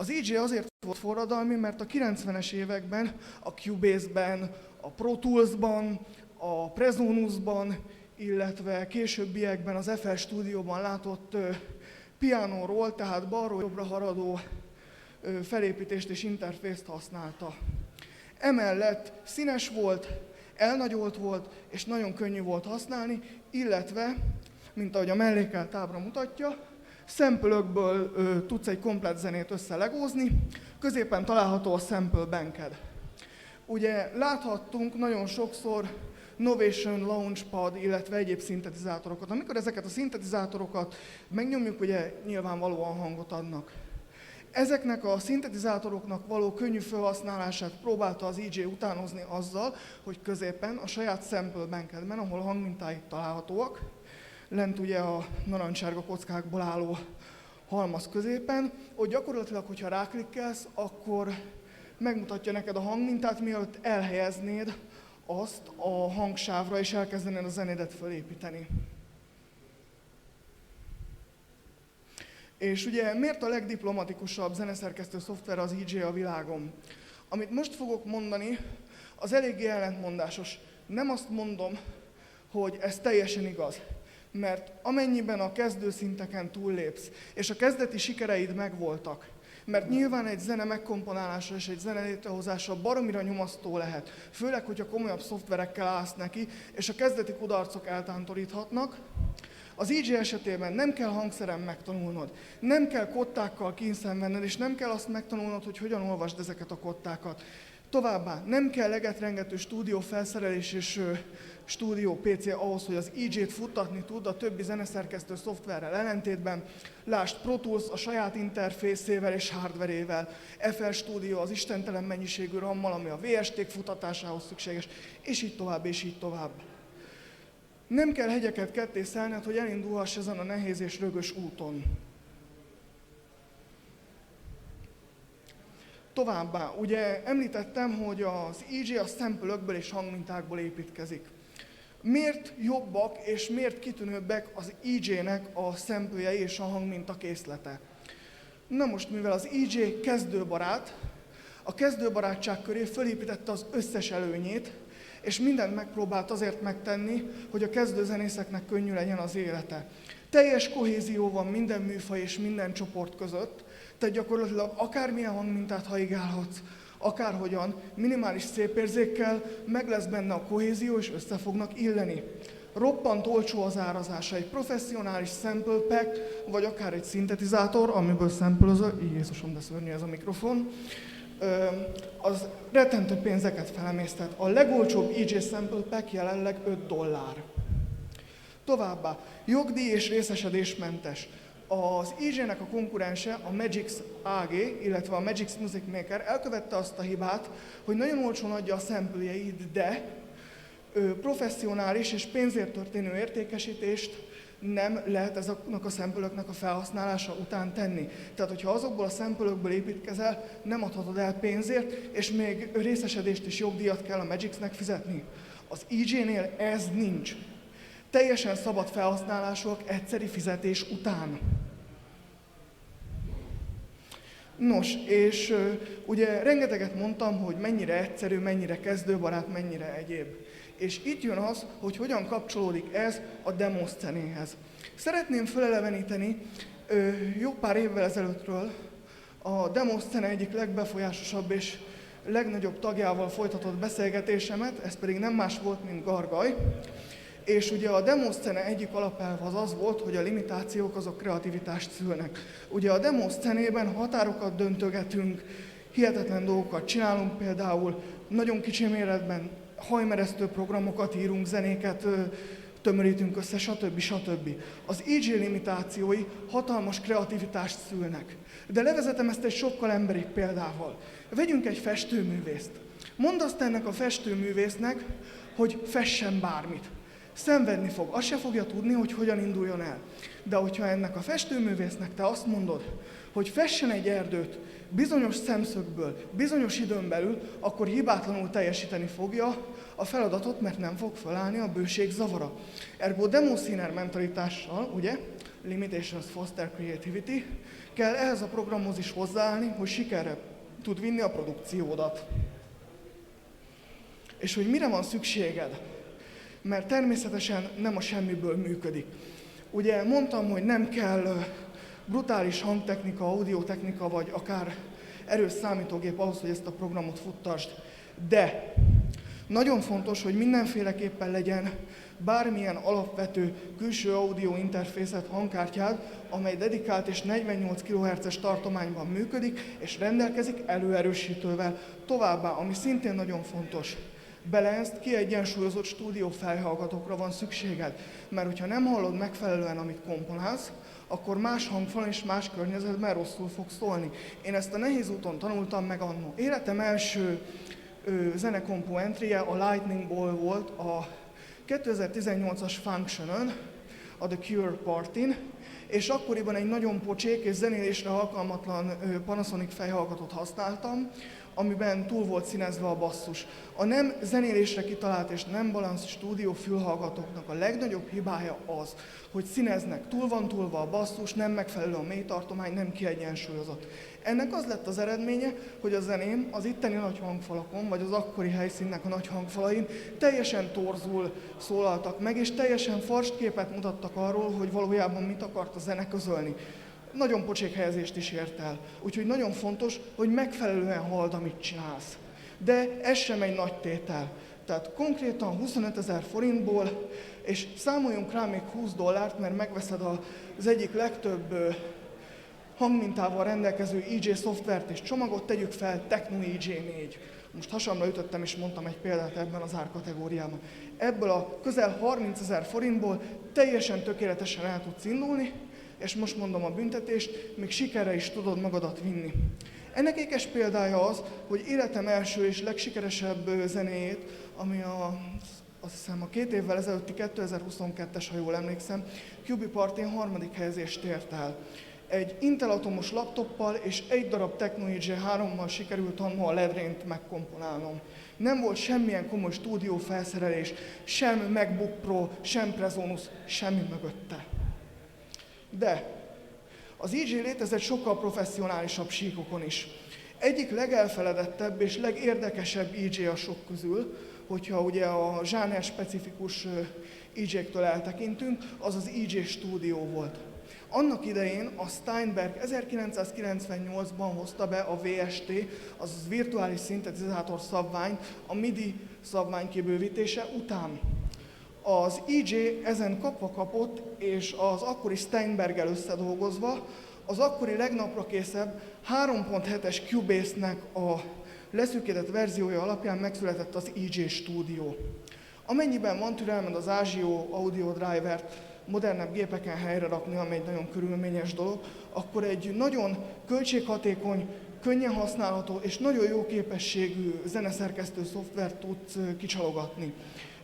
Az EJ azért volt forradalmi, mert a 90-es években a Cubase-ben, a Pro Tools-ban, a Presonus-ban, illetve későbbiekben az FL Studio-ban látott pianóról, tehát balról jobbra haradó felépítést és interfészt használta. Emellett színes volt, elnagyolt volt, és nagyon könnyű volt használni, illetve, mint ahogy a mellékelt ábra mutatja, sample-ökből tudsz egy komplett zenét összelegózni, középen található a Sample Banked. Ugye láthattunk nagyon sokszor Novation, Launchpad, illetve egyéb szintetizátorokat. Amikor ezeket a szintetizátorokat megnyomjuk, ugye nyilvánvalóan hangot adnak. Ezeknek a szintetizátoroknak való könnyű felhasználását próbálta az EJ utánozni azzal, hogy középen a saját Sample Bankedben, ahol hangmintáik találhatóak, lent ugye a narancsárga kockákból álló halmaz középen, hogy gyakorlatilag, hogyha ráklikkelsz, akkor megmutatja neked a hangmintát, mielőtt elhelyeznéd azt a hangsávra, és elkezdenéd a zenédet felépíteni. És ugye miért a legdiplomatikusabb zeneszerkesztő szoftver az EJ a világon? Amit most fogok mondani, az eléggé ellentmondásos. Nem azt mondom, hogy ez teljesen igaz, mert amennyiben a kezdőszinteken túllépsz, és a kezdeti sikereid megvoltak, mert nyilván egy zene megkomponálása és egy zene létrehozása baromira nyomasztó lehet, főleg, hogyha komolyabb szoftverekkel állsz neki, és a kezdeti kudarcok eltántoríthatnak. Az EJ esetében nem kell hangszeren megtanulnod, nem kell kottákkal kényszenvenned, és nem kell azt megtanulnod, hogy hogyan olvasd ezeket a kottákat. Továbbá nem kell legetrengető stúdió felszerelés és stúdió PC ahhoz, hogy az EJ-t futtatni tud a többi zeneszerkesztő szoftverrel ellentétben. Lásd Pro Tools a saját interfészével és hardverével, FL Studio az istentelen mennyiségű RAM-mal, ami a VST-k futtatásához szükséges, és így tovább, és így tovább. Nem kell hegyeket ketté szelned, hogy elindulhass ezen a nehéz és rögös úton. Továbbá, ugye említettem, hogy az EJ a sample-ökből és hangmintákból építkezik. Miért jobbak és miért kitűnőbbek az EJ-nek a samplejei és a hangminta készlete? Na most, mivel az EJ kezdőbarát, a kezdőbarátság köré fölépítette az összes előnyét, és mindent megpróbált azért megtenni, hogy a kezdőzenészeknek könnyű legyen az élete. Teljes kohézió van minden műfaj és minden csoport között, tehát gyakorlatilag akármilyen hangmintát haigálhatsz, akárhogyan, minimális szépérzékkel meg lesz benne a kohézió, és össze fognak illeni. Roppant olcsó az árazása, egy professzionális sample pack, vagy akár egy szintetizátor, amiből sample-özöl, Jézusom, de szörnyű ez a mikrofon, az rettentő pénzeket felemésztet. A legolcsóbb EJ Sample Pack jelenleg $5. Továbbá jogdíj és részesedésmentes. Az EJ-nek a konkurense, a Magix AG, illetve a Magix Music Maker elkövette azt a hibát, hogy nagyon olcsón adja a samplejeit, de professzionális és pénzért történő értékesítést nem lehet ezeknek a sample-öknek a felhasználása után tenni. Tehát, hogyha azokból a sample-ökből építkezel, nem adhatod el pénzért, és még részesedést és jogdíjat kell a Magixnek fizetni. Az EJ-nél ez nincs. Teljesen szabad felhasználásúak egyszeri fizetés után. Nos, és ugye rengeteget mondtam, hogy mennyire egyszerű, mennyire kezdőbarát, mennyire egyéb. És itt jön az, hogy hogyan kapcsolódik ez a demo szcenéhez. Szeretném feleleveníteni jó pár évvel ezelőttről a demo szcene egyik legbefolyásosabb és legnagyobb tagjával folytatott beszélgetésemet, ez pedig nem más volt, mint Gargay. És ugye a demo szcene egyik alapelv az volt, hogy a limitációk azok kreativitást szülnek. Ugye a demo szcenében határokat döntögetünk, hihetetlen dolgokat csinálunk, például nagyon kicsi méretben hajmeresztő programokat írunk, zenéket tömörítünk össze, stb. Stb. Az EJ limitációi hatalmas kreativitást szülnek. De levezetem ezt egy sokkal emberibb példával. Vegyünk egy festőművészt. Mondd azt ennek a festőművésznek, hogy fessen bármit. Szenvedni fog, azt se fogja tudni, hogy hogyan induljon el. De hogyha ennek a festőművésznek te azt mondod, hogy fessen egy erdőt bizonyos szemszögből, bizonyos időn belül, akkor hibátlanul teljesíteni fogja a feladatot, mert nem fog felállni a bőség zavara. Ergo demoscéner mentalitással, ugye, Limitations Foster Creativity, kell ehhez a programhoz is hozzáállni, hogy sikerre tud vinni a produkciódat. És hogy mire van szükséged? Mert természetesen nem a semmiből működik. Ugye mondtam, hogy nem kell brutális hangtechnika, audiotechnika, vagy akár erős számítógép ahhoz, hogy ezt a programot futtasd. De nagyon fontos, hogy mindenféleképpen legyen bármilyen alapvető külső audio interfészet, hangkártyád, amely dedikált és 48 kHz-es tartományban működik, és rendelkezik előerősítővel. Továbbá, ami szintén nagyon fontos, balanced, kiegyensúlyozott stúdió fejhallgatókra van szükséged, mert hogyha nem hallod megfelelően, amit komponálsz, akkor más hangfalon és más környezetben rosszul fog szólni. Én ezt a nehéz úton tanultam meg annó. Életem első zenekompó entryje a Lightning Ball volt a 2018-as Function-ön, a The Cure Partyn, és akkoriban egy nagyon pocsék és zenélésre alkalmatlan Panasonic fejhallgatót használtam, amiben túl volt színezve a basszus. A nem zenélésre kitalált és nem balansz stúdió fülhallgatóknak a legnagyobb hibája az, hogy színeznek, túl van túlva a basszus, nem megfelelő a mélytartomány, nem kiegyensúlyozott. Ennek az lett az eredménye, hogy a zeném az itteni nagy hangfalakon, vagy az akkori helyszínnek a nagy hangfalain teljesen torzul szólaltak meg, és teljesen farstképet mutattak arról, hogy valójában mit akart a zene közölni. Nagyon pocsék helyezést is ért el. Úgyhogy nagyon fontos, hogy megfelelően halld, amit csinálsz. De ez sem egy nagy tétel. Tehát konkrétan 25 000 forintból, és számoljunk rá még $20, mert megveszed az egyik legtöbb hangmintával rendelkező EJ szoftvert és csomagot, tegyük fel Techno EJ4. Most hasamra ütöttem és mondtam egy példát ebben az árkategóriában. Ebből a közel 30 000 forintból teljesen tökéletesen el tudsz indulni, és most mondom a büntetést, még sikerre is tudod magadat vinni. Ennek ékes példája az, hogy életem első és legsikeresebb zenéjét, ami azt hiszem a 2 évvel ezelőtti 2022-es, ha jól emlékszem, QB Partyn 3. helyezést ért el. Egy Intel atomos laptoppal és egy darab Techno EJ3-mal sikerült annó a LED Rain-t megkomponálnom. Nem volt semmilyen komoly stúdió felszerelés, sem MacBook Pro, sem Presonus, semmi mögötte. De az EJ létezett sokkal professzionálisabb síkokon is. Egyik legelfeledettebb és legérdekesebb EJ a sok közül, hogyha ugye a zsáner specifikus EJ-któl eltekintünk, az az EJ Studio volt. Annak idején a Steinberg 1998-ban hozta be a VST, azaz virtuális szintetizátor szabványt, a MIDI szabvány kibővítése után. Az EJ ezen kapva kapott, és az akkori Steinberggel összedolgozva, az akkori legnaprakészebb 3.7-es Cubase-nek a leszűkített verziója alapján megszületett az EJ Studio. Amennyiben van türelmed az ASIO Audio Driver-t modernebb gépeken helyre rakni, ami egy nagyon körülményes dolog, akkor egy nagyon költséghatékony, könnyen használható és nagyon jó képességű zeneszerkesztő szoftvert tudsz kicsalogatni.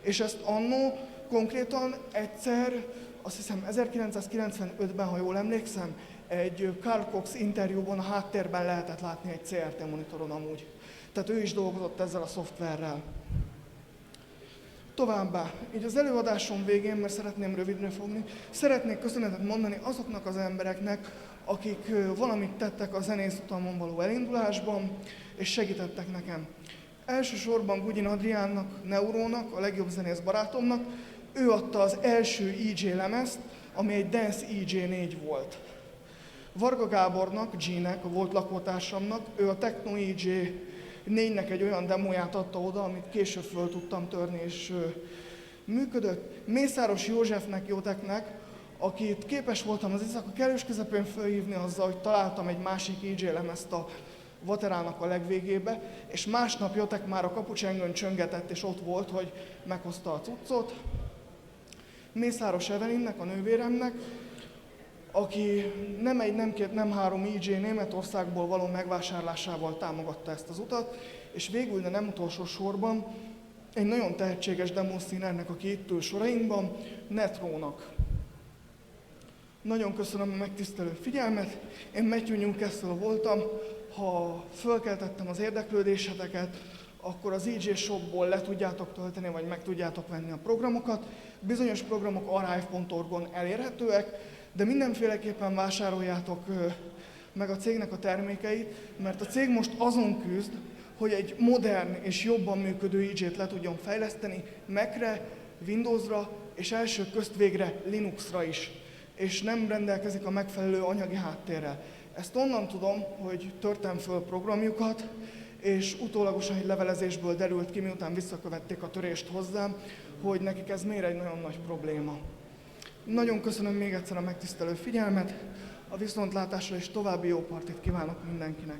És ezt annó konkrétan egyszer, azt hiszem 1995-ben, ha jól emlékszem, egy Carl Cox interjúban a háttérben lehetett látni egy CRT monitoron amúgy. Tehát ő is dolgozott ezzel a szoftverrel. Továbbá, így az előadásom végén, mert szeretném rövidre fogni, szeretnék köszönetet mondani azoknak az embereknek, akik valamit tettek a zenész-utamon való elindulásban, és segítettek nekem. Elsősorban Gugyin Adriánnak, Neurónak, a legjobb zenész barátomnak, ő adta az első EJ lemezt, ami egy Dance EJ4 volt. Varga Gábornak, G-nek, a volt lakótársamnak, ő a Techno EJ4-nek egy olyan demóját adta oda, amit később föl tudtam törni, és működött. Mészáros Józsefnek, Jóteknek, akit képes voltam az éjszaka kellős közepén fölhívni azzal, hogy találtam egy másik EJ lemezt a Vaterának a legvégébe, és másnap Jotek már a kapucsengőn csöngetett, és ott volt, hogy meghozta a cuccot. Mészáros Evelinnek, a nővéremnek, aki nem egy, nem két, nem három EJ Németországból való megvásárlásával támogatta ezt az utat, és végül, de nem utolsó sorban, egy nagyon tehetséges demószínernek, aki itt ül sorainkban, Netrónak. Nagyon köszönöm a megtisztelő figyelmet, én Matthew Newcastle voltam, ha fölkeltettem az érdeklődéseteket, akkor az EJ Shopból le tudjátok tölteni, vagy meg tudjátok venni a programokat. Bizonyos programok archive.org-on elérhetőek, De mindenféleképpen vásároljátok meg a cégnek a termékeit, mert a cég most azon küzd, hogy egy modern és jobban működő IJ-t le tudjon fejleszteni Mac-re, Windowsra és elsők közt végre Linuxra is, és nem rendelkezik a megfelelő anyagi háttérrel. Ezt onnan tudom, hogy törtem föl programjukat, és utólagosan egy levelezésből derült ki, miután visszakövették a törést hozzám, hogy nekik ez miért egy nagyon nagy probléma. Nagyon köszönöm még egyszer a megtisztelő figyelmet, a viszontlátásra és további jó partit kívánok mindenkinek!